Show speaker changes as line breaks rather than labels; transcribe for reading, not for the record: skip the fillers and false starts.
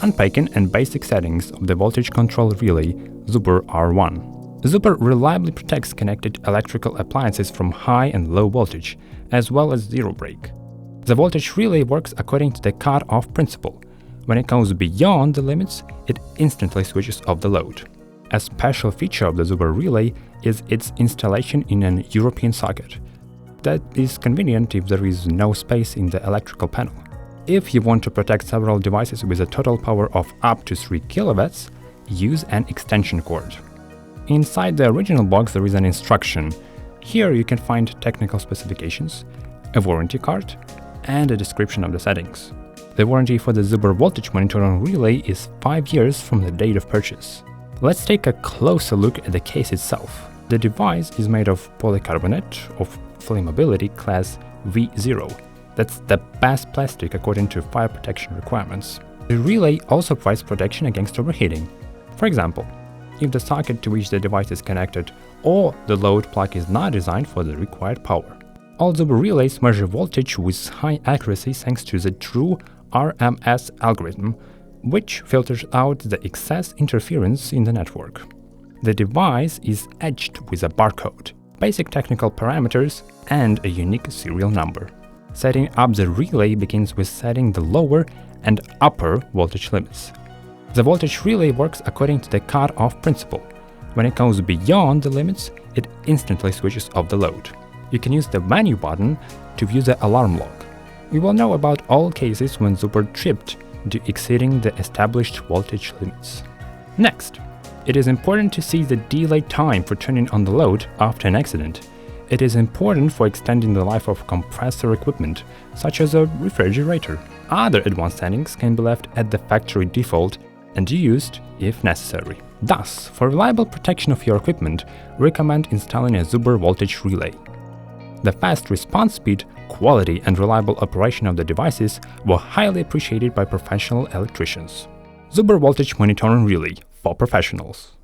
unpacking and basic settings of the voltage control relay ZUBR R1. ZUBR reliably protects connected electrical appliances from high and low voltage, as well as zero break. The voltage relay works according to the cut-off principle. When it goes beyond the limits, it instantly switches off the load. A special feature of the ZUBR relay is its installation in an European socket. That is convenient if there is no space in the electrical panel. If you want to protect several devices with a total power of up to 3 kW, use an extension cord. Inside the original box there is an instruction. Here you can find technical specifications, a warranty card, and a description of the settings. The warranty for the ZUBR voltage monitoring relay is 5 years from the date of purchase. Let's take a closer look at the case itself. The device is made of polycarbonate of flammability class V0. That's the best plastic according to fire protection requirements. The relay also provides protection against overheating. For example, if the socket to which the device is connected or the load plug is not designed for the required power. All ZUBR relays measure voltage with high accuracy thanks to the true RMS algorithm, which filters out the excess interference in the network. The device is edged with a barcode, basic technical parameters, and a unique serial number. Setting up the relay begins with setting the lower and upper voltage limits. The voltage relay works according to the cut-off principle. When it goes beyond the limits, it instantly switches off the load. You can use the menu button to view the alarm log. We will know about all cases when ZUBR tripped due exceeding the established voltage limits. Next, it is important to see the delay time for turning on the load after an accident. It is important for extending the life of compressor equipment, such as a refrigerator. Other advanced settings can be left at the factory default and used if necessary. Thus, for reliable protection of your equipment, recommend installing a ZUBR voltage relay. The fast response speed, quality, and reliable operation of the devices were highly appreciated by professional electricians. ZUBR voltage monitoring relay for professionals.